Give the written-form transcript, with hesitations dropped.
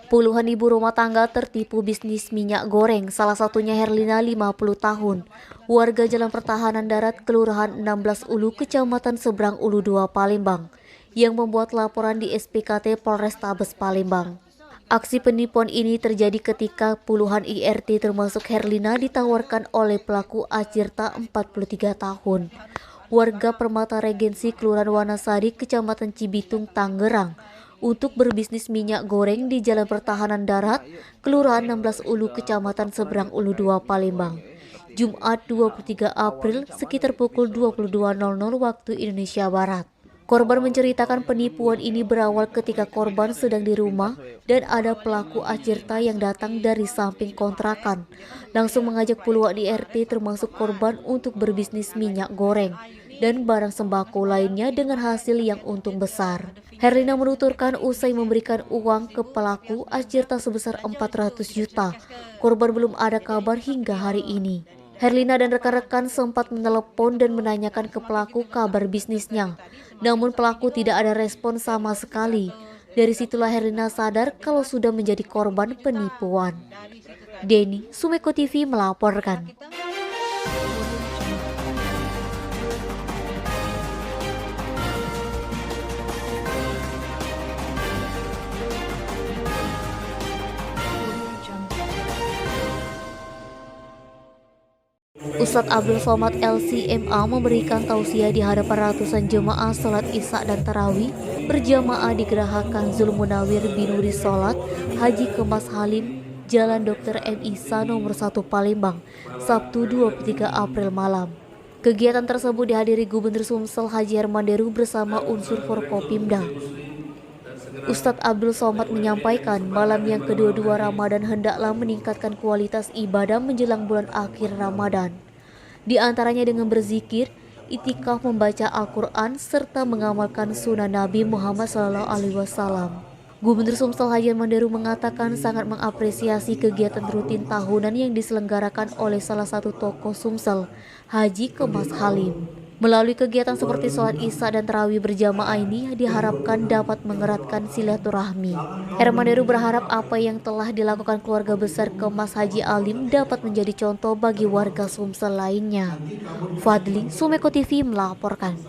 Puluhan ibu rumah tangga tertipu bisnis minyak goreng, salah satunya Herlina 50 tahun, warga Jalan Pertahanan Darat, Kelurahan 16 Ulu, Kecamatan Seberang Ulu 2, Palembang, yang membuat laporan di SPKT Polrestabes Palembang. Aksi penipuan ini terjadi ketika puluhan IRT termasuk Herlina ditawarkan oleh pelaku Acirta 43 tahun, warga Permata Regensi, Kelurahan Wanasari, Kecamatan Cibitung, Tangerang, untuk berbisnis minyak goreng di Jalan Pertahanan Darat, Kelurahan 16 Ulu, Kecamatan Seberang Ulu 2, Palembang, Jumat 23 April sekitar pukul 22.00 waktu Indonesia Barat. Korban menceritakan penipuan ini berawal ketika korban sedang di rumah dan ada pelaku Acirta yang datang dari samping kontrakan, langsung mengajak puluhan IRT termasuk korban untuk berbisnis minyak goreng dan barang sembako lainnya dengan hasil yang untung besar. Herlina menuturkan usai memberikan uang ke pelaku Acirta sebesar 400 juta, korban belum ada kabar hingga hari ini. Herlina dan rekan-rekan sempat menelepon dan menanyakan ke pelaku kabar bisnisnya, namun pelaku tidak ada respon sama sekali. Dari situlah Herlina sadar kalau sudah menjadi korban penipuan. Denny, Sumeko TV melaporkan. Ustadz Abdul Somad LCMA memberikan tausiah di hadapan ratusan jemaah sholat Isya dan Tarawih berjamaah di Geraha Kanzul Munawir Binuri Sholat Haji Kemas Halim, Jalan Dr. M. Isa nomor 1 Palembang, Sabtu 23 April malam. Kegiatan tersebut dihadiri Gubernur Sumsel Haji Herman Deru bersama unsur Forkopimda. Ustadz Abdul Somad menyampaikan malam yang kedua-dua Ramadan hendaklah meningkatkan kualitas ibadah menjelang bulan akhir Ramadan. Di antaranya dengan berzikir, itikaf, membaca Al-Quran, serta mengamalkan sunnah Nabi Muhammad SAW. Gubernur Sumsel Haji Herman Deru mengatakan sangat mengapresiasi kegiatan rutin tahunan yang diselenggarakan oleh salah satu tokoh Sumsel, Haji Kemas Halim. Melalui kegiatan seperti sholat Isya dan Tarawih berjamaah ini diharapkan dapat mengeratkan silaturahmi. Herman Deru berharap apa yang telah dilakukan keluarga besar Kemas Haji Alim dapat menjadi contoh bagi warga Sumsel lainnya. Fadli, Sumeko TV melaporkan.